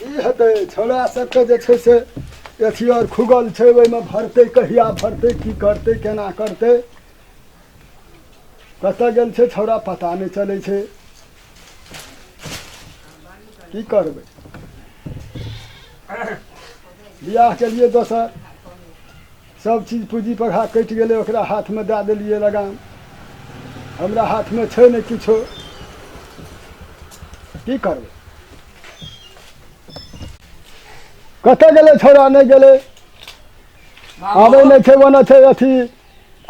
ई हेतै छोड़ा सबके जे छै से अथी और खुगल छै ओहिमे भरतै कहिया भरतै की करतै केना करतै कतऽ गेल छै छौड़ा पता नहि चलै छै की करबै बियाह केलिए दोसर सब चीज पूँजी पघा कटि गेलै ओकरा हाथमे दए देलियै लगाम हमरा हाथमे छै नहि किछो की करबै कतऽ गेलै छौड़ा नहि गेलै आबै नहि छै ओना छै अथी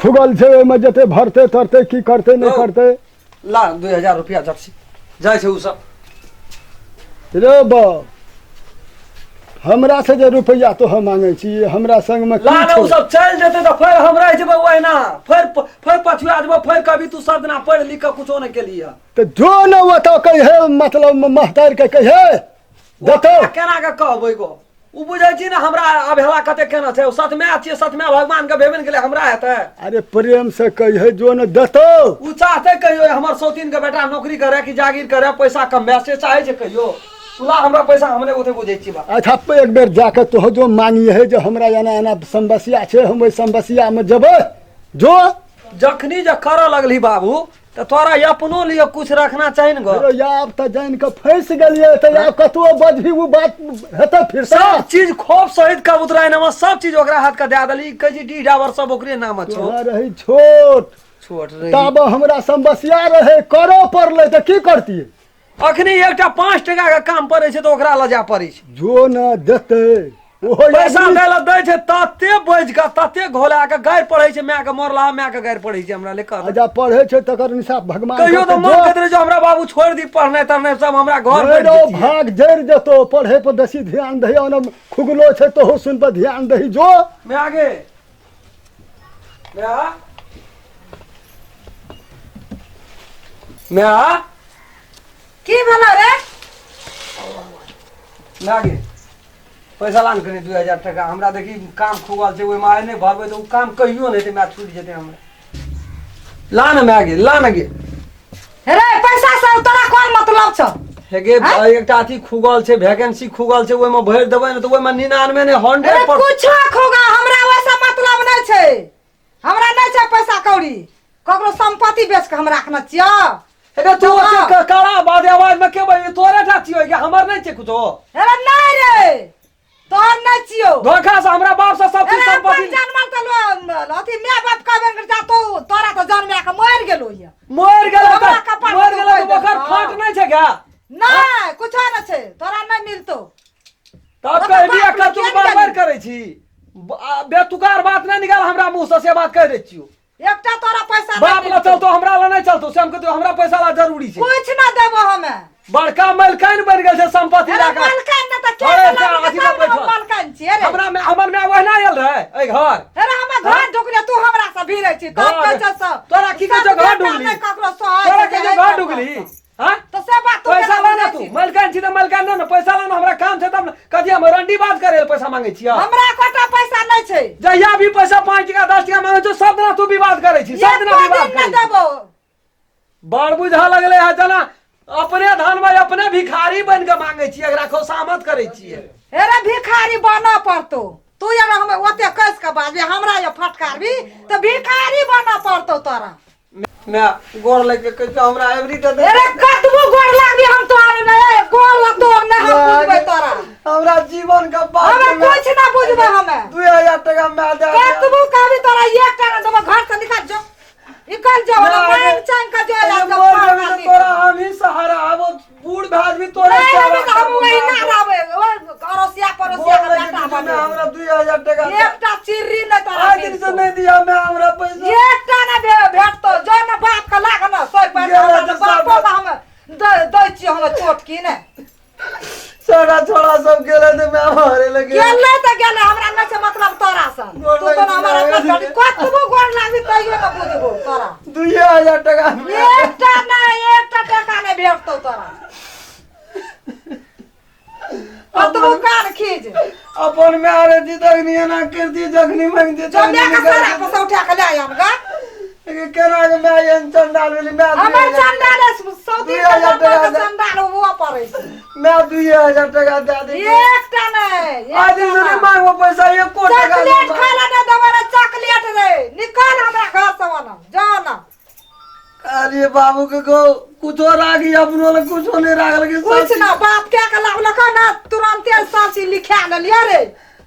खुगल छै ओहिमे जेतै भरतै तरतै की करतै नहि करतै ला 2000 रुपया जर्सी जाइ छै उ सब रे बाप हमरा से जे रुपैआ तोहर मांगै छी हमरा संगमे ला की ना छौ उ सब चल जेतै तो फिर हम रह जेबै ओहिना फिर पछुआ जेबै फिर कभी तू सब दिना पढ़ लिख के कुछो नहीं केलिए तऽ जो न ओतऽ कहे मतलब महतार के कहे देतौ केना के कहबै गो उ बुझै छी ना हमरा अबेला कते केना छै सतमे छियै सतमे भगवान के भेबे गेलै हमरा हेतै अरे प्रेम से कहे जो न देतौ उ चाहते कहियो हमर सौतीन के बेटा नौकरी करे कि जागीर करे पैसा कमाए से चाहे छै कहियो तुला हमरा पैसा हमने ओते बुझै छी बा अच्छा एक बेर जाके तो जो मांगी है जो हमरा एना एना समबसिया छै हम ओहि समबसिया में जेबै जो जखनी जे करऽ लगली बाबू तो तोरा अपनो लिए कुछ रखना चाहिए न गो अरे आब तऽ जान के फंस गेलियै तऽ आब कतौ बजभी उ बात हेतै फिर सब चीज खोप सहित कबूतरा नाम सब चीज ओकरा हाथ के दे देली कही डी डावर सब ओकरे नाम छौ तोहर रही छोट छोट रही तब हमरा समबसिया रहे करो पड़लै तऽ की करतियै अखनी एकटा 5 टका के काम पड़े छै तो ओकरा लजा पड़े छै जो न देतै ओहो पैसा दैला दै छै तते बज के तते घोला के गारि पड़े छै माय के मरला माय के गारि पड़े छै हमरा लेकर आजा पढ़े छै तकर निशा भगवान कहियो तो मन कहत रहे जो हमरा बाबू छोड़ दी पढ़ने तढ़ने सब हमरा घर बैठ जेतियै भाग जड़ जेतो पढ़े पर बेसी ध्यान दही ओना खुगलो छै तो सुन पर ध्यान दही जो मैं आगे मैं की भला रे मैं आगे पैसा लान करी 2000 टका हमरा देखी काम खुगल छै ओइ माय नहीं भरबै तो काम कहियो नहीं ते मैं छूट जेते हमरा लान मैं आगे लान आगे रे पैसा से तोरा कोन मतलब छ हेगे एकटा अथी खुगल छै वैकेंसी खुगल छै ओइ में भर देबै न तो ओइ में 99 ने 100% कुछ खोगा हमरा वैसा मतलब नहीं छै हमरा नहीं छै पैसा कौड़ी ककरो संपत्ति बेच के हम रखना छियो हेगे तू काला बाद आवाज में के भाई तोरे टा छियो कि हमर नहीं छै कुछो अरे नहीं रे तोर नहीं छियो धोखा से हमरा बाप से सब चीज संपत्ति जन्मल त अथी माय बाप कहबे कर जा तो तोरा तो जन्म के मर गेलो ये मर गेलो तो ओकर फाट नहीं छै क्या नहीं कुछो नहीं छै तोरा नहीं मिलतो तब कहली एक तू बार करै छी बेतुकार बात नहीं निकाल हमरा मुंह से बात कह दै छियो एकटा तोरा पैसा बाप ला चलतो हमरा ला नहीं चलतो से हम कहतो हमरा पैसा ला जरूरी छै कुछ ना देबो हमें बड़का मलकान बन गेल छै संपत्ति लागा मलकान न त के मलकान छी रे हमरा में हमर में ओहना आयल रहे ए घर अरे हम घर ढुकले तू हमरा से भीरे छी तब कह छ सब तोरा की कह घर ढुकली ककरो सहाय तोरा के घर ढुकली हां तो से बात तू पैसा ला तू मलकान छी त मलकान न पैसा ला हमरा काम छै तब कदी हम रंडी बात करे पैसा मांगे छी हमरा कोटा पैसा नहीं छै जहिया भी पैसा 5 टका 10 टका मांगे छ सब दिना तू विवाद करे छी सब दिना विवाद करे देबो बड़ बुझा लगले है जना अपने धन में अपने भिखारी बन के मांगे छी एकरा खोसामत करे छी अरे भिखारी बना पड़तो तू यार हम ओते कस के बाजबे हमरा ये फटकारबी तो भिखारी बना पड़तो तोरा मैं गोर लेके कहतो हमरा एवरी टा अरे कतबो गोर लागबी हम तोरे नहीं गोर लग तो नहीं हम बुझबे तोरा हमरा जीवन का बात हमें कुछ ना बुझबे हमें 2000 टका मैं दे कतबो कहबी तोरा एक टाका देबो घर से निकाल जो निकल जाओ ना मांग चांग का जो लगा तोरा हम ही सहारा अब बूढ़ भाज भी तोरा हम वही ना रहबे अरोसिया परोसिया का बेटा बने हमरा 2000 टका एकटा चिर्री न तोरा आज दिन से नहीं दिया मैं हमरा पैसा एकटा ना भेटतो जो न बाप का लाग न सोई पैसा बापो का हम दई छी हम चोट की ने छोड़ा छोड़ा सब गेले ते मैं मारे लगे गेले त गेले हमरा न से मतलब तोरा से तू तो हमरा कतबो गोर लागबी तइयो न बुझबो तोरा 2000 टका एकटा टका नहीं भेटतो तोरा कतबो कान खींच अपन में आरे दी तगनी ना कर दी जगनी मांग दे जो मैं का सारा पैसा उठा के ले आम गा केना के मैं ये चंडाल वाली मैं हमर चंडाल सौदी का चंडाल वो पड़े छै मैं 2000 टका दे दे एकटा नहीं आज से मांगो पैसा 1 कोटी टका चॉकलेट खाला दे दबारा चॉकलेट रे निकाल हमरा घर से वाला जाओ ना अरे बाबू के को कुछ और आगे अपनो ने कुछ नहीं राखल के कुछ ना बाप क्या के लागल ना तुरंत साची लिखा ले लिया रे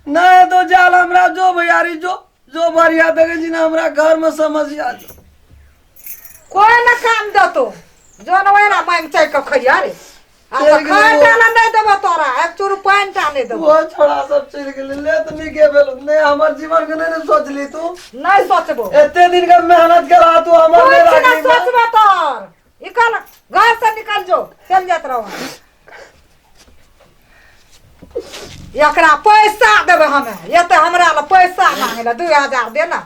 नहीं तो जाल हमरा जो भैयारी जो बढ़िया देखे जी ना हमरा घर में समस्या कोई ना काम दे तो जो न वेरा मांग चाय के खइया रे आ खाटा ना नहीं देबो तोरा एक चूर पानी टा नहीं देबो वो छोड़ा सब चल गेल ले तो नहीं के भेल नहीं हमर जीवन के नहीं सोचली तू नहीं सोचबो एते दिन का मेहनत करा तू हमर नहीं कुछ ना राखली सोचबो तोर निकल घर से निकल जो चल जात रहो एकरा पैसा देबे हमें ये तो हमरा ल पैसा मांगेला 2000 दे ना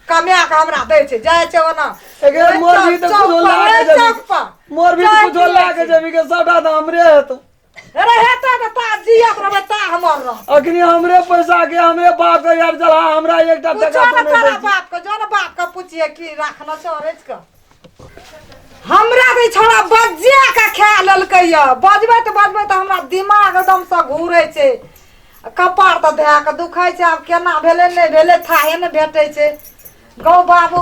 कमिया के हमरा दे छै जाय छै ओना अगर मोर भी तो कुछ लागे जब मोर भी तो कुछ लागे जब के सटा तो हमरे है तो अरे हेता त ता जिया पर बता हमर रह अखनी हमरे पैसा के हमरे बाप के यार चला हमरा एकटा टका पूछो तो ना नहीं तारा दे बाप के जो ना बाप के पूछिए की राखना चोरेज के हमरा दे छोड़ा बज्जिया का खा ललकै य बजबै त हमरा दिमाग एकदम से घूरे छै कपार त धै के दुखाय छै अब केना भेले नहीं भेले थाहे ने भेटै छै गौ बाबू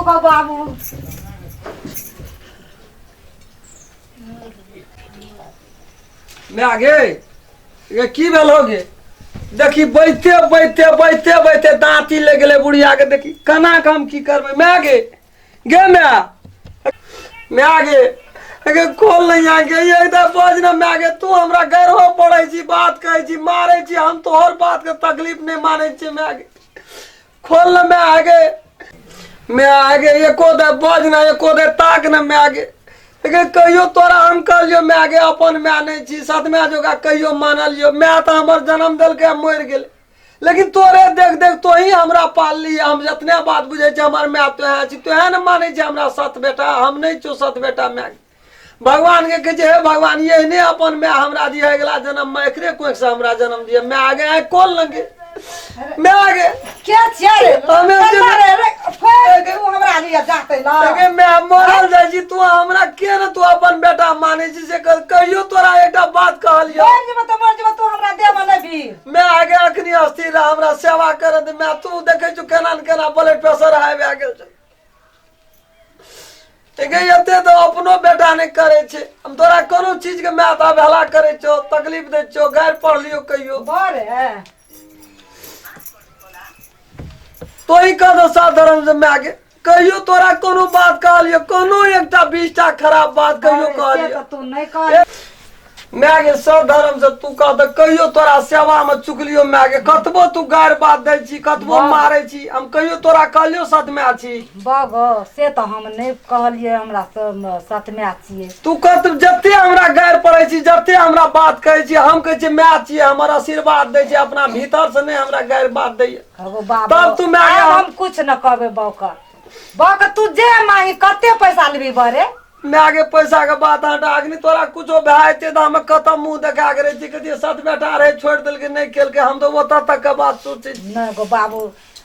मैं आगे ये की भेल होगे देखी बैठते दांती ले गेले बुढ़िया के देखी कना काम की करबे मैं आगे गे मैं आगे अगे खोल नहीं आगे ये इधर बोझ ना मैं आगे तू हमरा घर हो पड़े छी बात कहे छी मारे छी हम तो हर बात के तकलीफ नहीं माने छी मैं आगे खोल ना मैं आगे एको दे बोझ ना एको दे ताक ना मैं आगे कहियो तोरा हम कहलियो मैं आगे अपन मैं नहीं छी सतमे जोगा कहियो मानलियो मैं तो हमर जन्म दल के मर गेले लेकिन तोरे देख तो ही हमरा पाल ली हम जतने बात बुझे छ हमर मैं तो है छी तो है न माने छ हमरा सत बेटा हम नहीं छो सत बेटा मैं भगवान के कहे हे भगवान ये ने अपन मैं हमरा दिया अगला जन्म में एकरे कोई से हमरा जन्म दिया मैं आगे कौन लगे मैं आगे क्या छै रे हमें रे फेर तू हमरा लिए जाते ना अगे मैं मरल जाय छी तू हमरा के न तू अपन बेटा माने छी से कहियो तोरा एकटा बात कहलियो मर जब तू हमरा देब नहीं भी मैं आगे अखनी अस्थिर हमरा सेवा करे दे मैं तू देखे छु केना न केना ब्लड प्रेशर हाई भए गेल छै एते तो अपनो बेटा नहीं करे छे हम तोरा कोनो चीज के मैं ता भला करे छो तकलीफ दे छो घर पढ़ लियो कहियो बरे तो ही कह सा धर्म से मैं आगे कहियो तोरा कोनो बात कहलियो कोनो एकटा 20टा खराब बात कहियो कहलियो तू नहीं कह मैं आगे सब धर्म से तू कह दे कहियो तोरा सेवा में चुकलियो मैं आगे कतबो तू गार बात दे छी कतबो मारे छी हम कहियो तोरा कहलियो सत में छी बाबा से तो हम नहीं कहलिए हमरा सत में छिए तू कत जते हमरा गार पड़े छी जते हमरा बात कहे छी हम कहे छी मैं छी हमर आशीर्वाद दे छी अपना भीतर से नहीं हमरा गार बात दे तब तू मैं हम कुछ न कहबे बाका तू जे मांगी कते पैसा लेबी बरे मैं आगे पैसा के बात हटा अग्नि तोरा कुछो भाईते तो हम खत्म मुंह देखा करे छी कथि सत बेटा रहे छोड़ दिल के नहीं खेल के हम तो वो तक के बात सोचे नहीं गो बाबू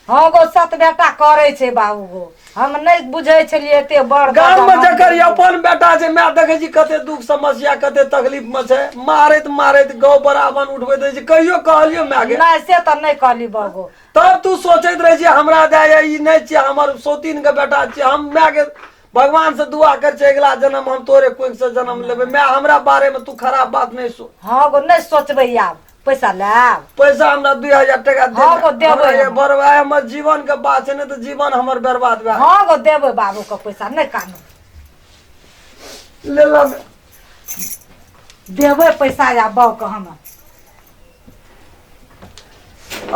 हां गो सत बेटा करे छे बाबू गो हम नहीं बुझै छलिए एते बड़ गांव में जकर अपन बेटा छे मैं देखे छी कते दुख समस्या कते तकलीफ में छे मारैत गौ बराबर उठबे दे छी कहियो कहलियो मैं आगे नहीं से तो नहीं कहली बाबू तब तू सोचैत रहे छी हमरा दे ई नहीं छी हमर सोतीन के बेटा छी हम मैं आगे भगवान से दुआ कर छे अगला जन्म हम तोरे कोई से जन्म लेबे मैं हमरा बारे में तू खराब बात नहीं सो हां गो नहीं सोचबे आब पैसा लाब पैसा हमरा 2000 टका दे हां गो देबे बरवाए हमर जीवन के बात है न तो जीवन हमर बर्बाद भए हां गो देबे बाबू का पैसा नहीं कानो ले ला देबे पैसा या बाबू का हम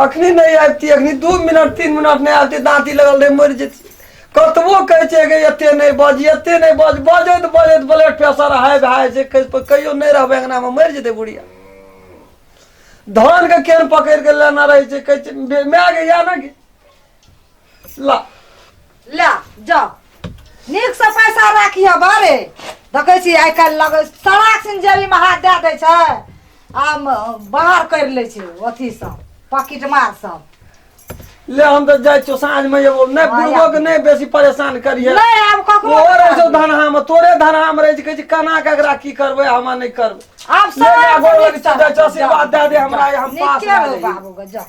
अखनी नहीं आती अखनी 2 मिनट 3 मिनट नहीं आती दांती लगल रे मर जेती कतबो कहे छे के एते नहीं बजैत ब्लड प्रेशर हाई भाई से कहियो नहीं रहबे अंगना में मर जेते बुढ़िया धान के केन पकड़ के लेना रहे छे कहे मैं आगे या ना के ला जा नीक से पैसा राखिया बारे देखे छी आइ काल लगे सड़क सिन जेबी में हाथ दे दे छै आ बाहर कर ले छै अथी सब पॉकेट मार सब ले हम तो जाय छो साँझ में एगो नहीं बुढ़बो के नहीं बेसी परेशान करिए नहीं आब ककरो तोरे जो धनहा में तोरे धनहा में रह कहै छी कना ककरा की करबै हम नहीं करबै आब ले सब आगो लग चल जा आशीर्वाद दे दे हमरा हम पास निके आ रहो जाइए। बाबू गो जा